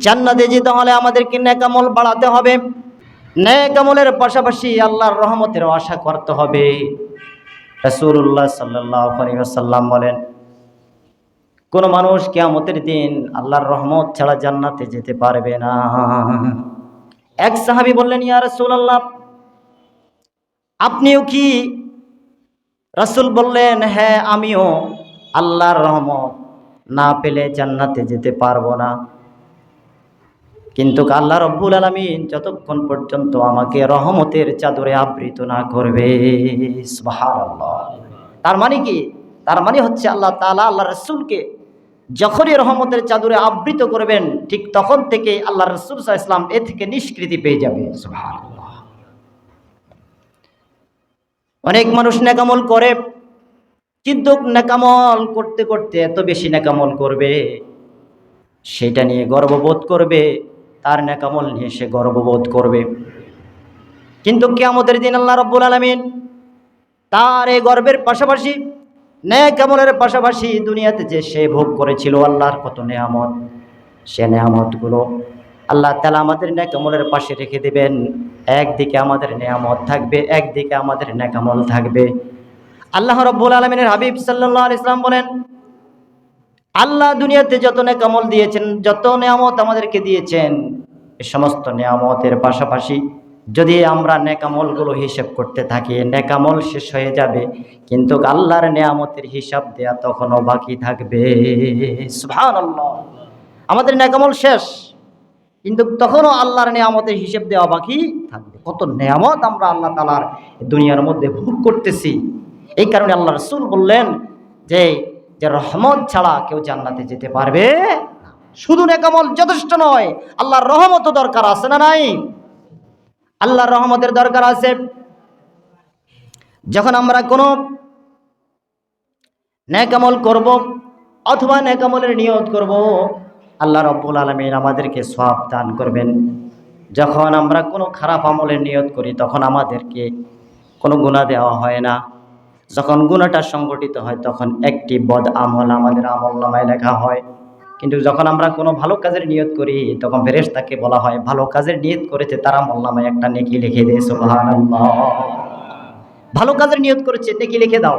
জান্নাতে যেতে হলে আমাদেরকে নেক আমল বাড়াতে হবে, নেক আমলের পাশাপাশি আল্লাহর রহমতের আশা করতে হবে। রাসূলুল্লাহ সাল্লাল্লাহু আলাইহি ওয়াসাল্লাম বলেন, কোন মানুষ কিয়ামতের দিন আল্লাহর রহমত ছাড়া জান্নাতে যেতে পারবে না। এক সাহাবী বললেন, ইয়া রাসূলুল্লাহ, আপনিও কি? রাসূল বললেন, হ্যাঁ আমিও আল্লাহর রহমত না পেলে জান্নাতে যেতে পারবো না, কিন্তু আল্লাহ রব্বুল আলামিন যতক্ষণ পর্যন্ত আমাকে রহমতের চাদরে আবৃত না করবে। সুবহানাল্লাহ। তার মানে কি? তার মানে হচ্ছে আল্লাহ তাআলা আল্লাহ রাসূলকে যখনই রহমতের চাদরে আবৃত করবেন, ঠিক তখন থেকে আল্লাহ রাসূল সাল্লাল্লাহু আলাইহি ওয়াসাল্লাম এ থেকে নিষ্কৃতি পেয়ে যাবে। সুবহানাল্লাহ। অনেক মানুষ নেকামল করে, কিন্তু নেকামল করতে করতে এত বেশি নেকামল করবে, সেটা নিয়ে গর্ববোধ করবে, তার নেকামল নিয়ে সে গর্ববোধ করবে। কিন্তু কিয়ামতের দিন আল্লাহ রাব্বুল আলামিন তার এই গর্বের পাশাপাশি, নেক আমলের পাশাপাশি দুনিয়াতে যে সে ভোগ করেছিল আল্লাহর কত নেয়ামত, সে নেয়ামতগুলো আল্লাহ তাআলা আমাদের নেক আমলের পাশে রেখে দেবেন। একদিকে আমাদের নেয়ামত থাকবে, একদিকে আমাদের নেক আমল থাকবে। আল্লাহ রাব্বুল আলামিনের হাবিব সাল্লাল্লাহু আলাইহি ওয়াসাল্লাম বলেন, আল্লাহ দুনিয়াতে যত নেক আমল দিয়েছেন, যত নেয়ামত আমাদেরকে দিয়েছেন, এই সমস্ত নেয়ামতের পাশাপাশি যদি আমরা নেক আমলগুলো হিসাব করতে থাকি, নেক আমল শেষ হয়ে যাবে, কিন্তু আল্লাহর নেয়ামতের হিসাব দেয়া তখনও বাকি থাকবে। সুবহানাল্লাহ। আমাদের নেক আমল শেষ, কিন্তু তখনও আল্লাহর নেয়ামতের হিসাব দেওয়া বাকি থাকবে। কত নেয়ামত আমরা আল্লাহ তাআলার দুনিয়ার মধ্যে ভোগ করতেছি। এই কারণে আল্লাহ রাসূল বললেন যে রহমত ছাড়া কেউ জান্নাতে যেতে পারবে না। শুধু নেক আমল যথেষ্ট নয়, আল্লাহর রহমতও দরকার আছে না নাই? আল্লাহর রহমতের দরকার আছে। যখন আমরা কোনো নেক আমল করব অথবা নেক আমলের নিয়ত করব, আল্লাহ রাব্বুল আলামিন আমাদেরকে সওয়াব দান করবেন। যখন আমরা কোনো খারাপ আমলের নিয়ত করি, তখন আমাদেরকে কোনো গুনাহ দেওয়া হয় না। যখন গুনাহটা সংগঠিত হয়, তখন একটি বদ আমল আমাদের আমলনামায় লেখা হয়। কিন্তু যখন আমরা কোনো ভালো কাজের নিয়ত করি, তখন ফেরেশতাকে বলা হয় ভালো কাজের নিয়ত করেছে, তার আমলনামায় একটা নেকি লিখে দে। সুবহানাল্লাহ। ভালো কাজের নিয়ত করেছে, নেকি লিখে দাও।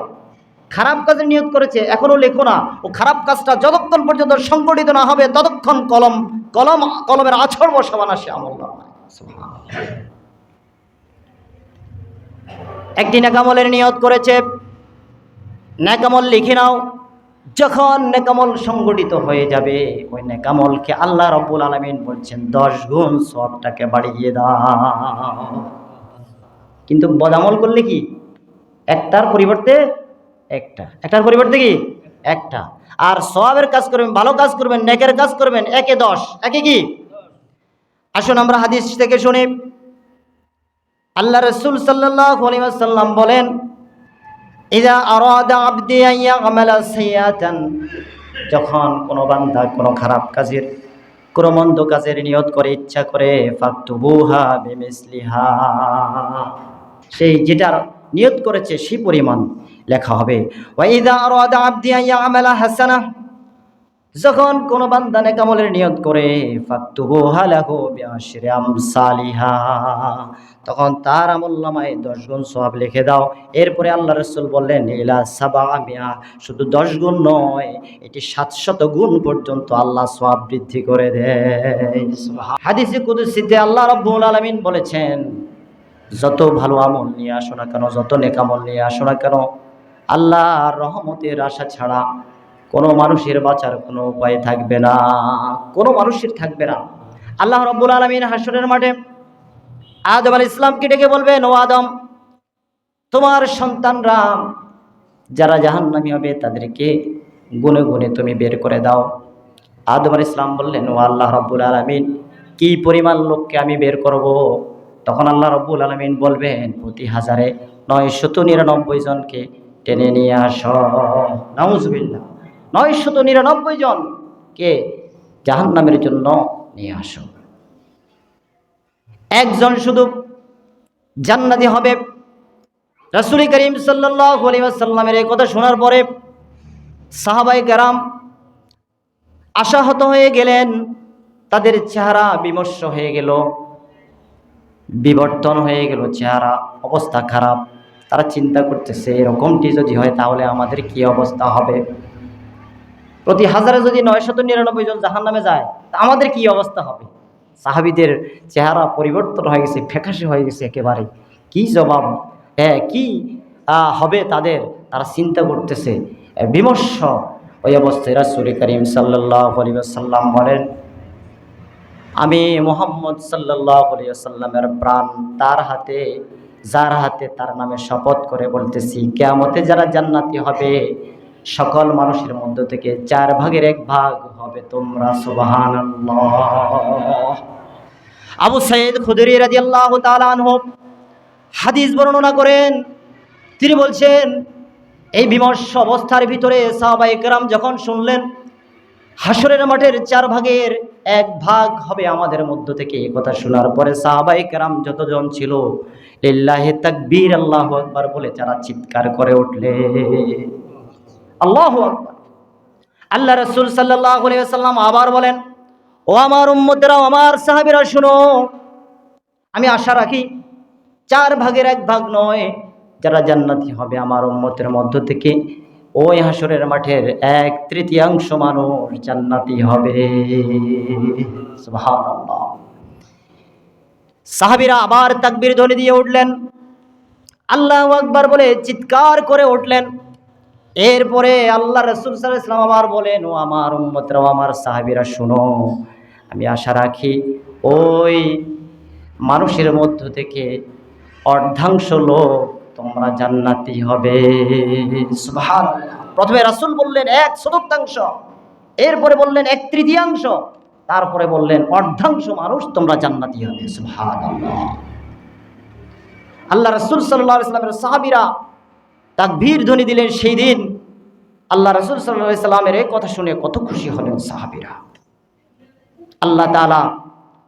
খারাপ কাজের নিয়ত করেছে, এখনো লেখো না। ও খারাপ কাজটা যতক্ষণ পর্যন্ত সংগঠিত না হবে, ততক্ষণ কলমের আছর বসাবা না সে আমলনামায়। সুবহানাল্লাহ। একটি নেক আমলের নিয়ত করেছে, নেক আমল লিখে নাও। যখন নেক আমল সংগঠিত হয়ে যাবে, ওই নেক আমলকে আল্লাহ রাব্বুল আলামিন বলছেন 10 গুণ সওয়াবটাকে বাড়িয়ে দাও। কিন্তু বদ আমল করলে কি? একটার পরিবর্তে একটার পরিবর্তে কি? একটা। আর সওয়াবের কাজ করবেন, ভালো কাজ করবেন, নেকের কাজ করবেন, একে 10, একে কি? আসুন আমরা হাদিস থেকে শুনি। আল্লাহ রাসূল সাল্লাল্লাহু আলাইহি ওয়াসাল্লাম বলেন, ইযা আরাদা আবদি আন ইয়া'মালা সাইয়্যাতান, যখন কোনো বান্দা কোনো খারাপ কাজের, কোনো মন্দ কাজের নিয়ত করে, ইচ্ছা করে, ফাকতুবুহা বিমিসলিহা, সেই যেটার নিয়ত করেছে সেই পরিমাণ লেখা হবে। ওয়া ইযা আরাদা আবদি আন ইয়া'মালা হাসানাহ, যখন কোনো বান্দা নেক আমলের নিয়ত করে, ফাকতুবুহা লাহু বিআশরি আমসালিহা, তখন তার আমলনামায় 10 গুণ সওয়াব লিখে দাও। এরপরে আল্লাহ রাসূল বললেন, ইলা সাবআমিয়া, শুধু 10 গুণ নয়, এটি 700 গুণ পর্যন্ত আল্লাহ সওয়াব বৃদ্ধি করে দেয়। সুবহান। হাদিসে কুদসিতে আল্লাহ রাব্বুল আলামিন বলেছেন, যত ভালো আমল নিয়ে আসো না কেন, যত নেক আমল নিয়ে আসো না কেন, আল্লাহর রহমতের আশা ছাড়া কোনো মানুষের বাঁচার কোনো উপায় থাকবে না, কোনো মানুষের থাকবে না। আল্লাহ রাব্বুল আলামিন হাশরের মাঠে আদম আলাইহিস সালামকে ডেকে বলবেন, ও আদম, তোমার সন্তানরা যারা জাহান্নামী হবে তাদেরকে গুনে গুনে তুমি বের করে দাও। আদম আলাইহিস সালাম বললেন, ও আল্লাহ রাব্বুল আলামিন, কি পরিমাণ লোককে আমি বের করব? তখন আল্লাহ রাব্বুল আলামিন বলবেন, প্রতি 1000-এ 999 জনকে টেনে নিয়ে আসো। নাউজুবিল্লাহ। 999 জনকে জাহান্নামের জন্য নিয়ে আসো, একজন শুধু জান্নাতি হবে। রাসূল করিম সাল্লাল্লাহু আলাইহি ওয়াসাল্লামের এই কথা শোনার পরে সাহাবায়ে কেরাম আশাহত হয়ে গেলেন। তাদের চেহারা বিমর্ষ হয়ে গেল, বিবর্তন হয়ে গেল, চেহারা অবস্থা খারাপ। তারা চিন্তা করতেছে এরকমটি যদি হয় তাহলে আমাদের কি অবস্থা হবে। প্রতি হাজারে যদি 999 জন জাহান্নামে যায় তা আমাদের কি অবস্থা হবে। সাহাবীদের চেহারা পরিবর্তন হয়ে গেছে, ফ্যাকাশে হয়ে গেছে একেবারে। কি জবাব, কি হবে তাদের, তারা চিন্তা করতেছে বিমর্ষ ওই অবস্থায় রাসূল করিম সাল্লাল্লাহু আলাইহি ওয়াসাল্লাম বলেন, আমি মুহাম্মদ সাল্লাল্লাহু আলাইহি ওয়াসাল্লামের প্রাণ তার হাতে, যার হাতে তার নামে শপথ করে বলতেছি, কিয়ামতে যারা জান্নাতি হবে সকল মানুষের মধ্য থেকে 4 ভাগের 1 ভাগ হবে তোমরা। সুবহানাল্লাহ। আবু সাঈদ খুদরি রাদিয়াল্লাহু তাআলা আনহু হাদিস বর্ণনা করেন, তিনি বলছেন এই বিমর্ষ অবস্থার ভিতরে সাহাবায়ে কেরাম যখন শুনলেন হাসরের মাঠের 4 ভাগের 1 ভাগ হবে আমাদের মধ্য থেকে, এই কথা শোনার পরে সাহাবায়ে কেরাম যতজন ছিল লিল্লাহি তাকবীর আল্লাহু আকবার বলে যারা চিৎকার করে উঠলেন। আল্লাহু আকবার। আল্লাহ রাসূল সাল্লাল্লাহু আলাইহি ওয়াসাল্লাম আবার বলেন, ও আমার উম্মতেরা, আমার সাহাবীরা শুনো, আমি আশা রাখি 4 ভাগের 1 ভাগ নয়, যারা জান্নাতি হবে আমার উম্মতের মধ্য থেকে ওই হাসরের মাঠের 1/3 মানুষ জান্নাতি হবে। সুবহানাল্লাহ। সাহাবীরা আবার তাকবীর ধ্বনি দিয়ে উঠলেন, আল্লাহু আকবার বলে চিৎকার করে উঠলেন। এরপরে আল্লাহ রাসূল সাল্লাল্লাহু আলাইহি ওয়াসাল্লাম আবার বলেন, ও আমার উম্মতরা, আমার সাহাবীরা শুনো, আমি আশা রাখি ওই মানুষের মধ্য থেকে অর্ধাংশ লোক তোমরা জান্নাতি হবে। সুবহানাল্লাহ। প্রথমে রাসূল বললেন 1/4, এরপরে বললেন 1/3, তারপরে বললেন অর্ধাংশ মানুষ তোমরা জান্নাতি হবে। সুবহানাল্লাহ। আল্লাহ রাসূল সাল্লাল্লাহু আলাইহি ওয়াসাল্লামের সাহাবীরা তাকবীর ধ্বনি দিলেন। সেই দিন আল্লাহ রাসূল সাল্লাল্লাহু আলাইহি ওয়াসাল্লামের এই কথা শুনে কত খুশি হলেন সাহাবীরা। আল্লাহ তাআলা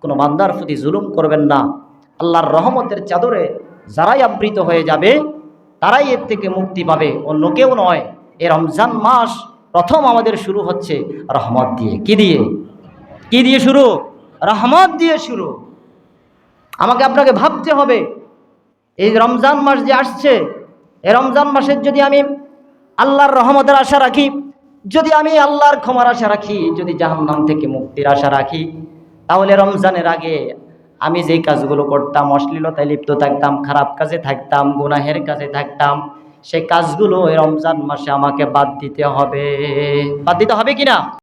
কোনো বান্দার প্রতি জুলুম করবেন না। আল্লাহর রহমতের চাদরে যারাই আবৃত হয়ে যাবে তারাই এর থেকে মুক্তি পাবে, অন্য কেউ নয়। এই রমজান মাস প্রথম আমাদের শুরু হচ্ছে রহমত দিয়ে। কি দিয়ে? কি দিয়ে শুরু? রহমত দিয়ে শুরু। আমাকে আপনাকে ভাবতে হবে, এই রমজান মাস যে আসছে, এই রমজান মাসের যদি আমি আল্লাহর রহমতের আশা রাখি, যদি আমি আল্লাহর ক্ষমার আশা রাখি, যদি জাহান্নাম থেকে মুক্তির আশা রাখি, তাহলে রমজানের আগে আমি যেই কাজগুলো করতাম, অশ্লীলতায় লিপ্ত থাকতাম, খারাপ কাজে থাকতাম, গুনাহের কাজে থাকতাম, সেই কাজগুলো এই রমজান মাসে আমাকে বাদ দিতে হবে। বাদ দিতে হবে কিনা?